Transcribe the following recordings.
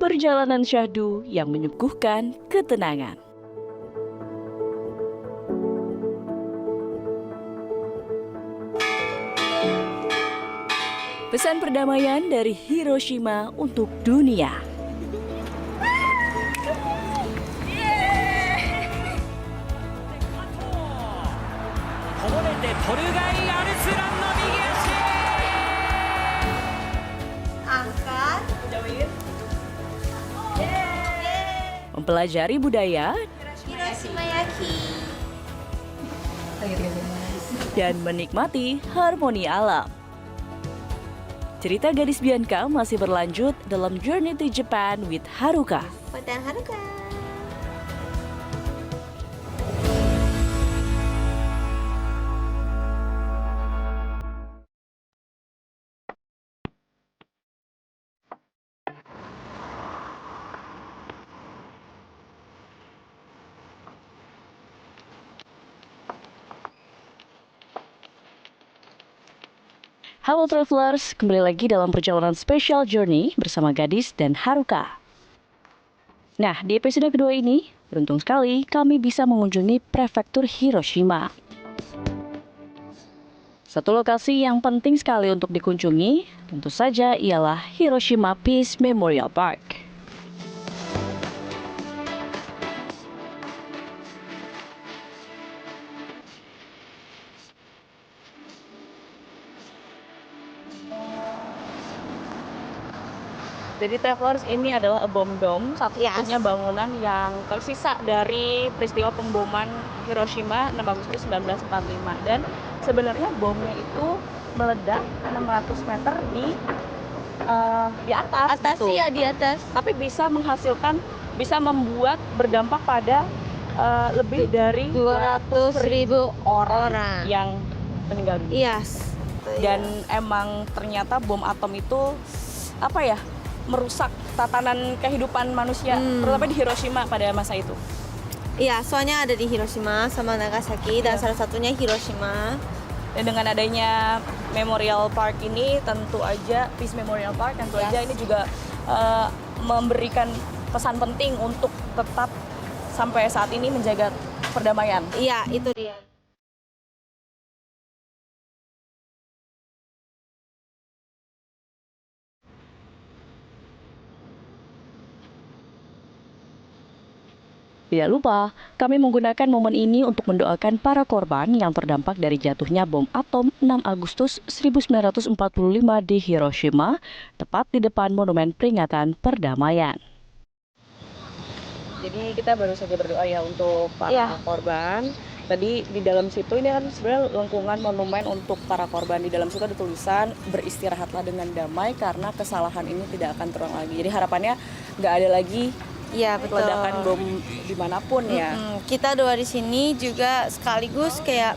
perjalanan syahdu yang menyuguhkan ketenangan. Pesan perdamaian dari Hiroshima untuk dunia. Angkat. Mempelajari budaya Hiroshima Yaki. dan menikmati harmoni alam. Cerita gadis Bianca masih berlanjut dalam Journey to Japan with Haruka. Hotel Haruka. Halo Travelers, kembali lagi dalam perjalanan spesial Journey bersama Gadis dan Haruka. Nah, di episode kedua ini, beruntung sekali kami bisa mengunjungi prefektur Hiroshima. Satu lokasi yang penting sekali untuk dikunjungi, tentu saja ialah Hiroshima Peace Memorial Park. Jadi Travelers, ini adalah bom dome, satu-satunya bangunan yang tersisa dari peristiwa pemboman Hiroshima 6 Agustus 1945. Dan sebenarnya bomnya itu meledak 600 meter di atas gitu. Iya, di atas. Tapi bisa membuat berdampak pada lebih dari 200.000 orang. yang meninggal dunia. Yes. Dan emang ternyata bom atom itu merusak tatanan kehidupan manusia, terutama di Hiroshima pada masa itu. Iya, soalnya ada di Hiroshima sama Nagasaki dan salah satunya Hiroshima. Dan dengan adanya Memorial Park ini, tentu aja Peace Memorial Park, tentu aja ini juga memberikan pesan penting untuk tetap sampai saat ini menjaga perdamaian. Iya, itu dia. Tidak lupa, kami menggunakan momen ini untuk mendoakan para korban yang terdampak dari jatuhnya bom atom 6 Agustus 1945 di Hiroshima, tepat di depan Monumen Peringatan Perdamaian. Jadi kita baru saja berdoa ya untuk para korban. Tadi di dalam situ ini kan sebenarnya lengkungan monumen untuk para korban. Di dalam situ ada tulisan beristirahatlah dengan damai karena kesalahan ini tidak akan terulang lagi. Jadi harapannya nggak ada lagi ledakan bom dimanapun ya. Kita doa di sini juga sekaligus kayak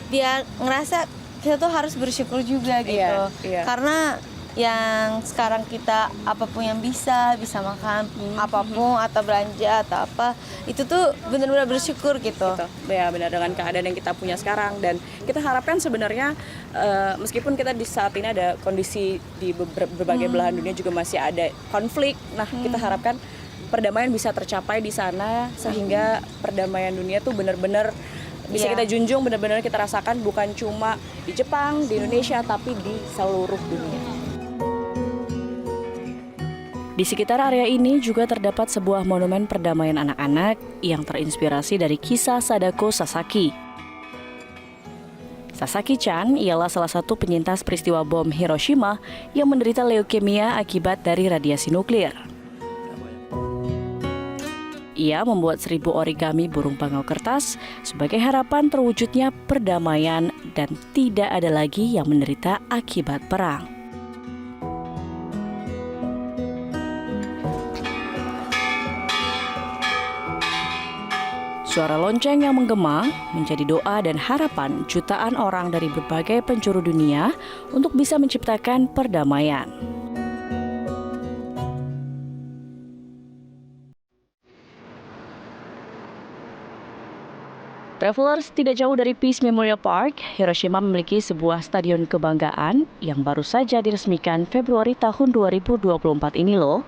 biar ngerasa kita tuh harus bersyukur juga gitu. Karena yang sekarang kita apapun yang bisa makan apapun atau belanja atau apa itu tuh benar-benar bersyukur gitu. Ya benar, dengan keadaan yang kita punya sekarang. Dan kita harapkan sebenarnya meskipun kita di saat ini ada kondisi di berbagai belahan dunia juga masih ada konflik. Nah, kita harapkan perdamaian bisa tercapai di sana sehingga perdamaian dunia tuh benar-benar bisa kita junjung, benar-benar kita rasakan bukan cuma di Jepang, di Indonesia, tapi di seluruh dunia. Di sekitar area ini juga terdapat sebuah monumen perdamaian anak-anak yang terinspirasi dari kisah Sadako Sasaki. Sasaki-chan ialah salah satu penyintas peristiwa bom Hiroshima yang menderita leukemia akibat dari radiasi nuklir. Ia membuat 1000 origami burung pangau kertas sebagai harapan terwujudnya perdamaian dan tidak ada lagi yang menderita akibat perang. Suara lonceng yang menggema menjadi doa dan harapan jutaan orang dari berbagai penjuru dunia untuk bisa menciptakan perdamaian. Travelers, tidak jauh dari Peace Memorial Park, Hiroshima memiliki sebuah stadion kebanggaan yang baru saja diresmikan Februari tahun 2024 ini loh.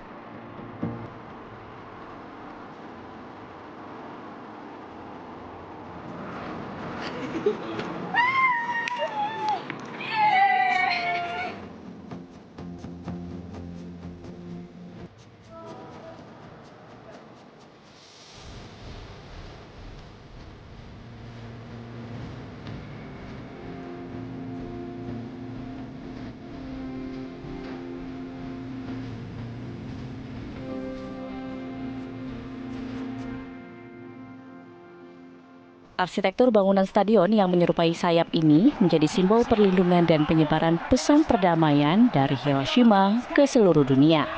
Arsitektur bangunan stadion yang menyerupai sayap ini menjadi simbol perlindungan dan penyebaran pesan perdamaian dari Hiroshima ke seluruh dunia.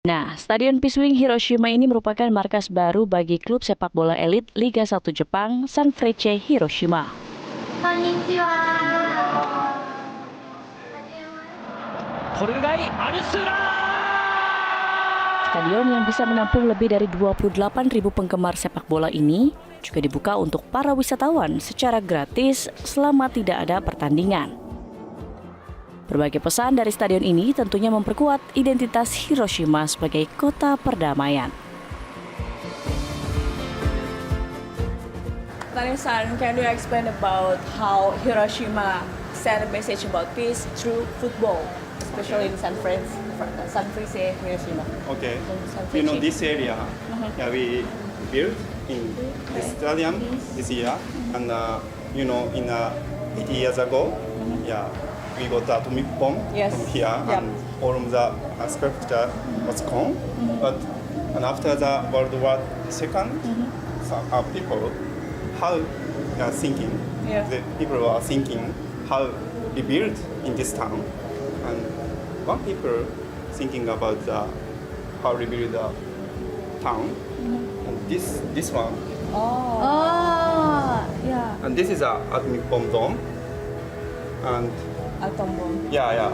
Nah, Stadion Piswing Hiroshima ini merupakan markas baru bagi klub sepak bola elit Liga 1 Jepang, Sanfrecce Hiroshima. Konnichiwa. Stadion yang bisa menampung lebih dari 28.000 penggemar sepak bola ini juga dibuka untuk para wisatawan secara gratis selama tidak ada pertandingan. Berbagai pesan dari stadion ini tentunya memperkuat identitas Hiroshima sebagai kota perdamaian. Tani-san, can you explain about how Hiroshima send a message about peace through football, especially in Sanfrecce, Hiroshima? Okay. You know this area, yeah, we built in this stadium this year, and you know, in 80 years ago, yeah, we got the atomic bomb Yes. from here, Yep. and all of the sculpture was gone. But and after the World War II, some people how thinking, Yeah. the people are thinking how rebuild in this town, and one people thinking about the how rebuild the town, and this one, Oh, ya. and this is a atomic bomb dome, and Atom bomb. yeah,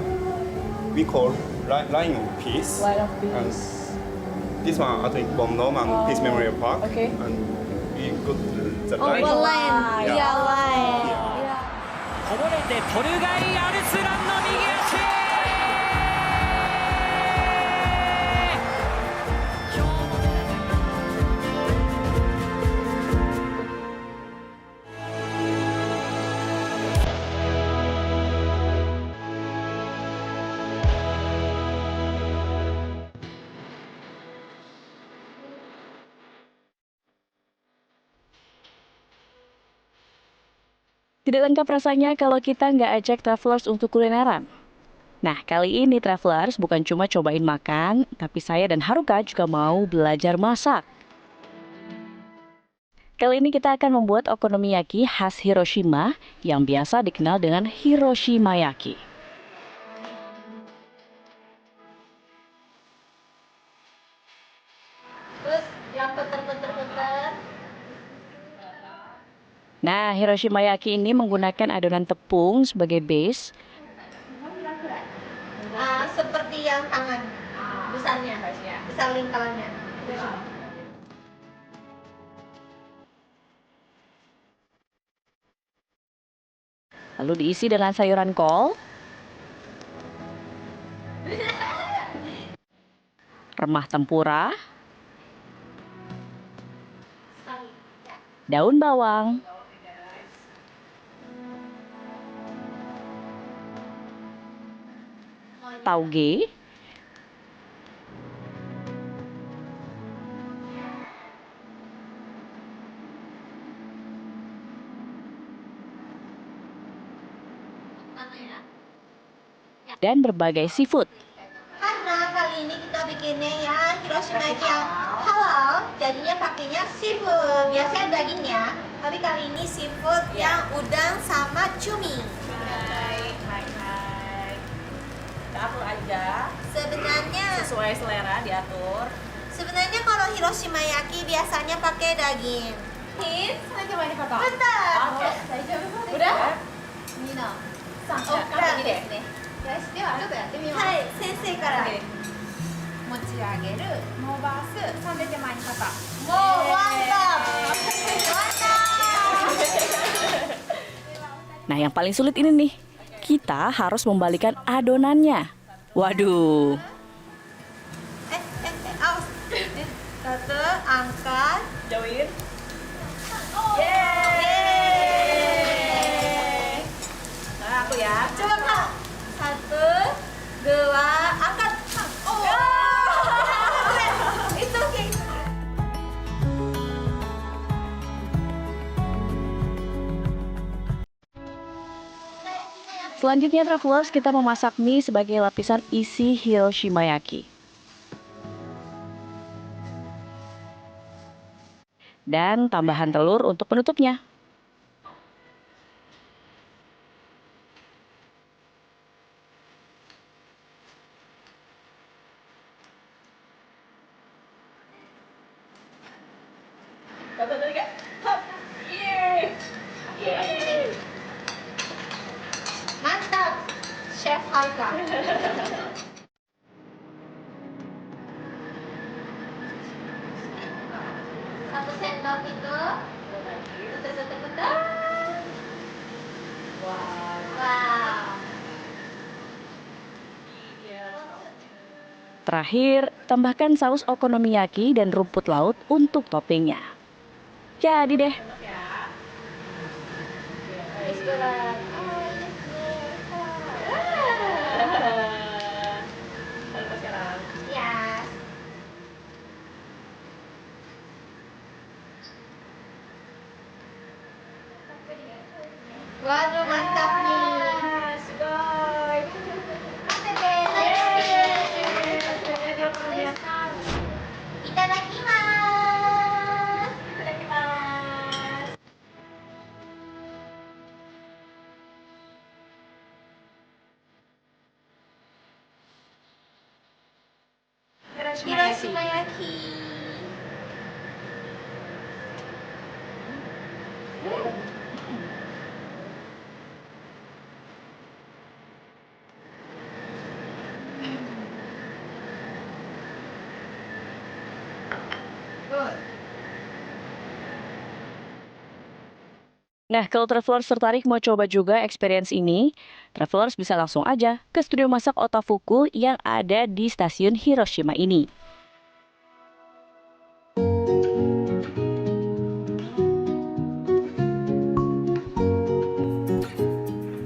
we call line of peace. Line of And peace. this one atomic bomb dome and Peace Memorial Park. Okay. And we got the Oh, line. it's Line. line. Ya, line. Yeah. Ya. こぼれてポルガイ・アルスランの右足。Tidak lengkap rasanya kalau kita nggak ajak travelers untuk kulineran. Nah, kali ini travelers bukan cuma cobain makan, tapi saya dan Haruka juga mau belajar masak. Kali ini kita akan membuat okonomiyaki khas Hiroshima yang biasa dikenal dengan Hiroshimayaki. Terus yang puter-puter-puter. Nah, Hiroshimayaki ini menggunakan adonan tepung sebagai base. Seperti yang tangan besarnya, besar lingkarannya. Lalu diisi dengan sayuran kol, remah tempura, daun bawang, tauge, dan berbagai seafood. Karena kali ini kita bikinnya ya Hiroshima yang halal, jadinya pakainya seafood. Biasanya dagingnya, tapi kali ini seafood yang udang sama cumi. Hai. Kita atur aja, Sebenarnya, sesuai selera diatur. sebenarnya kalau Hiroshima yaki biasanya pakai daging. Bentar. Udah? Hai, senseiから。 Wow, mantap. Nah, yang paling sulit ini nih. Kita harus membalikan adonannya. Waduh. Awas. Satu, angkat. Jauhin. Yeay. Nah, aku ya. Coba Kak. Satu, dua, angkat. Oh. Itu oke. Selanjutnya travelers, kita memasak mie sebagai lapisan isi Hiroshimayaki. dan tambahan telur untuk penutupnya. Mantap, Chef Alka. Satu sendok itu, betul. Wow. Terakhir, tambahkan saus okonomiyaki dan rumput laut untuk toppingnya. Jadi deh. Restoran. Ya. Waduh, mantap nih. Sugoi. Itadakimasu. Hiroshima yaki. Good. Nah, kalau travelers tertarik mau coba juga experience ini, travelers bisa langsung aja ke studio masak Otafuku yang ada di stasiun Hiroshima ini.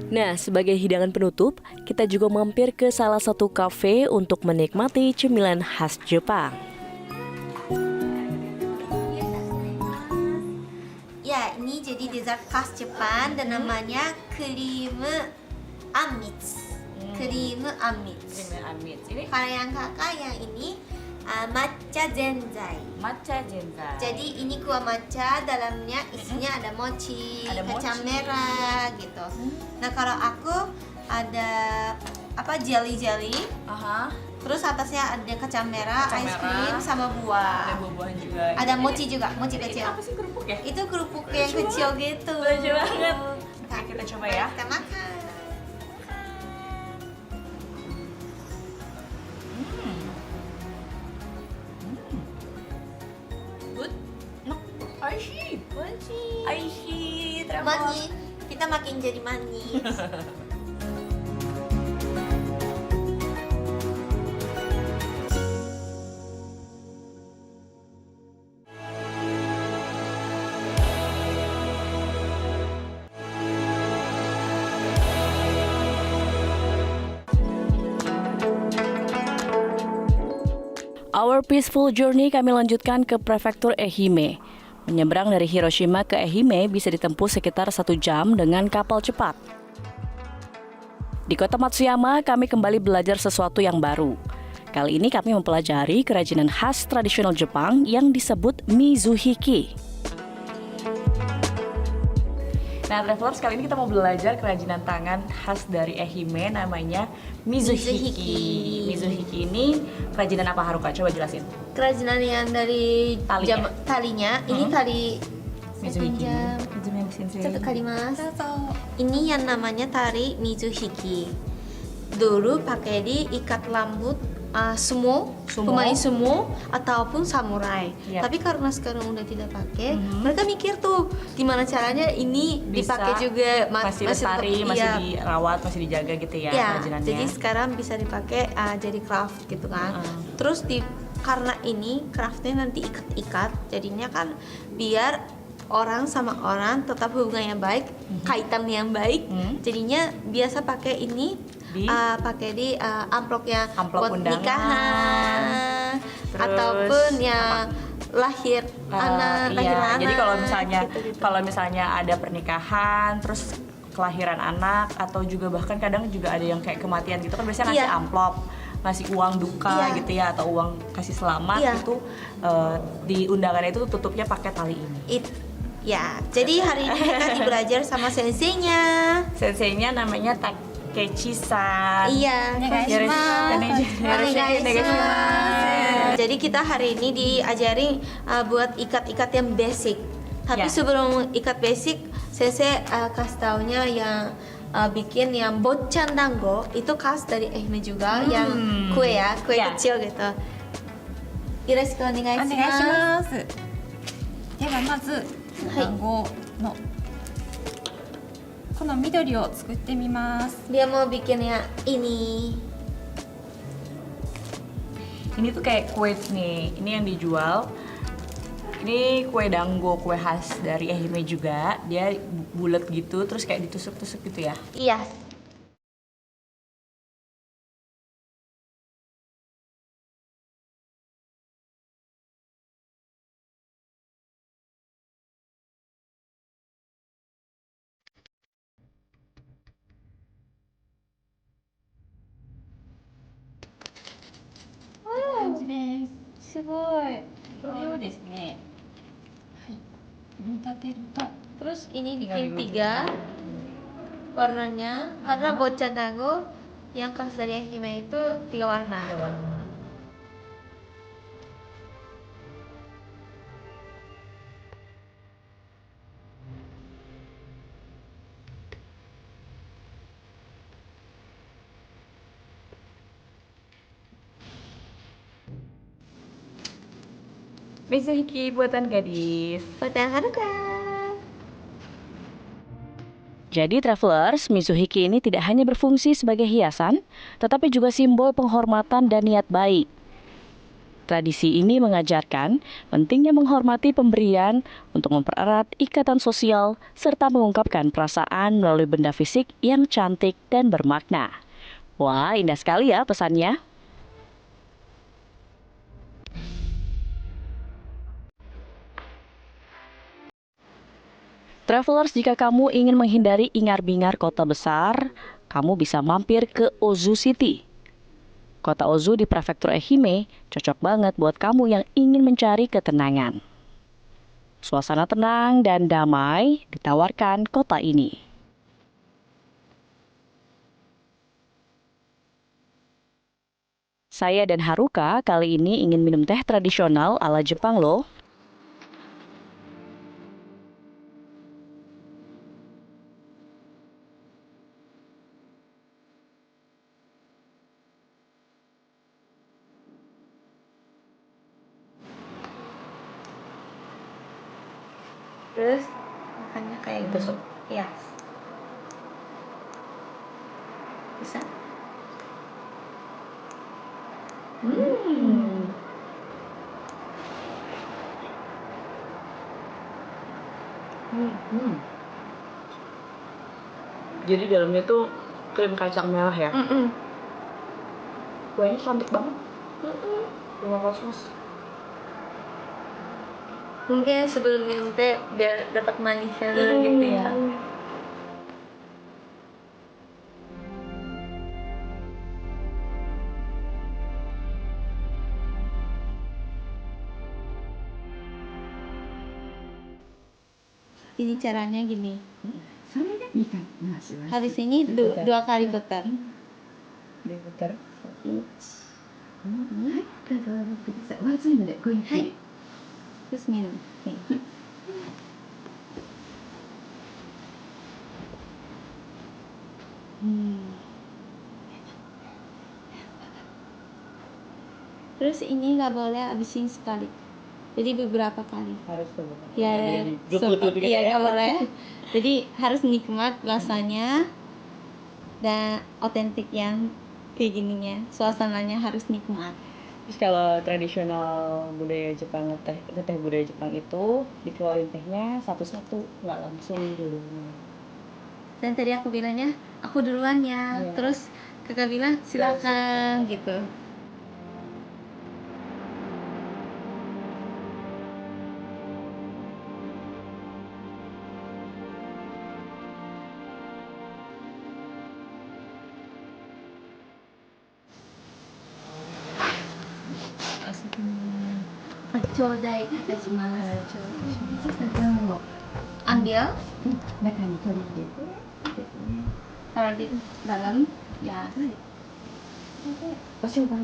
Nah, sebagai hidangan penutup, kita juga mampir ke salah satu kafe untuk menikmati cemilan khas Jepang. Ya, ini jadi dessert khas Jepang dan namanya krim amitsu. Krim amitsu. Ini Kalau yang kakak yang ini matcha zenzai. matcha zenzai. Jadi ini kuah matcha, dalamnya isinya ada mochi, Ada kacang mochi. merah gitu. Nah kalau aku ada jelly, Aha, terus atasnya ada kacang merah, Kacang ice merah. cream sama buah. buah-buahan juga. Ada mochi juga, mochi kecil. sih kerupuk ya? Itu kerupuk yang kecil gitu. Lucu banget. Nah, Kita coba ya. Kita makan. Good. Aishi. Aishi. Manis. Kita makin jadi manis. Our peaceful journey kami lanjutkan ke prefektur Ehime. Menyeberang dari Hiroshima ke Ehime bisa ditempuh sekitar 1 jam dengan kapal cepat. Di kota Matsuyama, kami kembali belajar sesuatu yang baru. Kali ini kami mempelajari kerajinan khas tradisional Jepang yang disebut mizuhiki. Nah, travelers, kali ini kita mau belajar kerajinan tangan khas dari Ehime, namanya mizuhiki. Mizuhiki ini kerajinan apa, Haruka? Coba jelasin. Kerajinan yang dari Talinya. talinya, ini tali Mizuhiki. Satu kali mas. Ini yang namanya tari mizuhiki. Dulu pakai di ikat rambut sumo, pemain sumo ataupun samurai. Yap. Tapi karena sekarang udah tidak pakai, mereka mikir tuh gimana caranya ini dipakai juga masih lestari, tetap- masih iya. dirawat, masih dijaga gitu ya, Ya, kerajinannya. jadi sekarang bisa dipakai jadi craft gitu kan. Terus karena ini craftnya nanti ikat-ikat, jadinya kan biar orang sama orang tetap hubungan yang baik, kaitan yang baik. Jadinya biasa pakai ini pakai di amplop yang Amplop buat undangan. nikahan Terus ataupun yang lahir anak, iya, lahir anak. jadi gitu-gitu. kalau misalnya ada pernikahan, terus kelahiran anak, atau juga bahkan kadang juga ada yang kayak kematian gitu kan biasanya ngasih Iya. amplop ngasih uang duka gitu ya, atau uang kasih selamat itu di undangannya itu tutupnya pakai tali ini. Ya, jadi hari ini kita belajar sama senseinya. Senseinya namanya Takechi-san. Iya, jadi kita hari ini diajari buat ikat-ikat yang basic. Tapi sebelum ikat basic, sensei kasih taunya yang bikin yang bochan dango itu khas dari Ehime juga, yang kue kecil gitu. Yoroshiku onegai shimasu. ではまず団子のこの緑を作ってみます。 Dia mau bikinnya ini. Ini tuh kayak kue nih, ini yang dijual. Ini kue dango, kue khas dari Ehime juga. Dia bulat gitu, terus kayak ditusuk-tusuk gitu ya. Iya. Terus ini bikin 3 warnanya, karena bochan dango yang khas dari Ehime itu 3 warna. Mizuhiki buatan gadis. Buatan Haruka. Jadi travelers, Mizuhiki ini tidak hanya berfungsi sebagai hiasan, tetapi juga simbol penghormatan dan niat baik. Tradisi ini mengajarkan pentingnya menghormati pemberian untuk mempererat ikatan sosial serta mengungkapkan perasaan melalui benda fisik yang cantik dan bermakna. Wah, indah sekali ya pesannya. Travelers, jika kamu ingin menghindari ingar-bingar kota besar, kamu bisa mampir ke Ozu City. Kota Ozu di prefektur Ehime cocok banget buat kamu yang ingin mencari ketenangan. Suasana tenang dan damai ditawarkan kota ini. Saya dan Haruka kali ini ingin minum teh tradisional ala Jepang loh. Terus makannya kayak Ditusuk. Iya. Bisa? Jadi dalamnya tuh krim kacang merah ya. Kuahnya cantik banget. Terima kasih mas. Mungkin sebelum minum teh biar dapat manisnya dulu gitu ya. Ini caranya gini. Habis ini 2 kali putar. Diputar. Hai. Terus minum. Terus ini nggak boleh habisin sekali. Jadi beberapa kali. Harus tuh. Ya, iya nggak boleh. Jadi harus nikmat rasanya dan otentik yang kayak gininya. Suasananya harus nikmat. Terus kalau tradisional budaya Jepang, teh budaya Jepang itu dikeluarin tehnya satu-satu, nggak langsung dulu. Dan tadi aku bilangnya aku duluan ya. Iya. Terus kakak bilang silakan gitu. Chodai itasimasu. Ambil. Taruh di dalam. Ya. Oshoban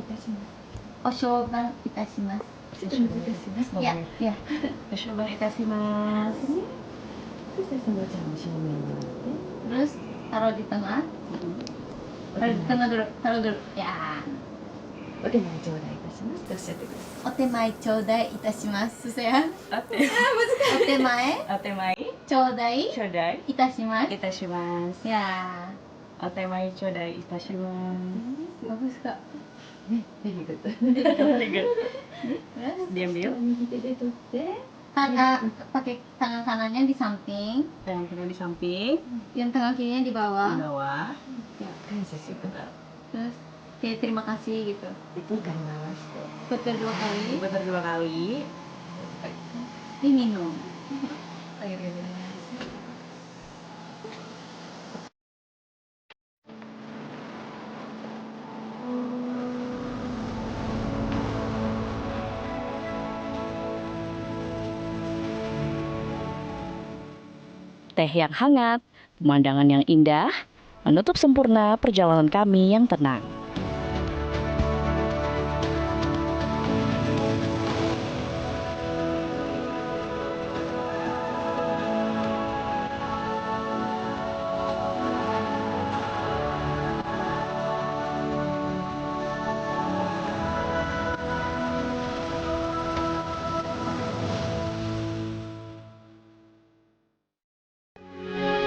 itasimasu. Ya, ya. Oshoban itasimasu. Terus taruh di tengah. Taruh di tengah dulu. Taruh dulu. Ya. Otemai chodai itasimasu. Susah ya? Otemai Otemai chodai chodai itasimasu. itashimasu. Ya. Otemai chodai itashimasu. Bagus kak. Very good. Diambil. Pakai tangan kanannya di samping, Tangan kiri di samping, yang tangan kirinya di di bawah. bawah. Terus kayak terima kasih gitu. Putar 2 kali. Putar 2 kali. Diminum. Teh yang hangat, pemandangan yang indah, menutup sempurna perjalanan kami yang tenang.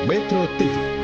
Metro TV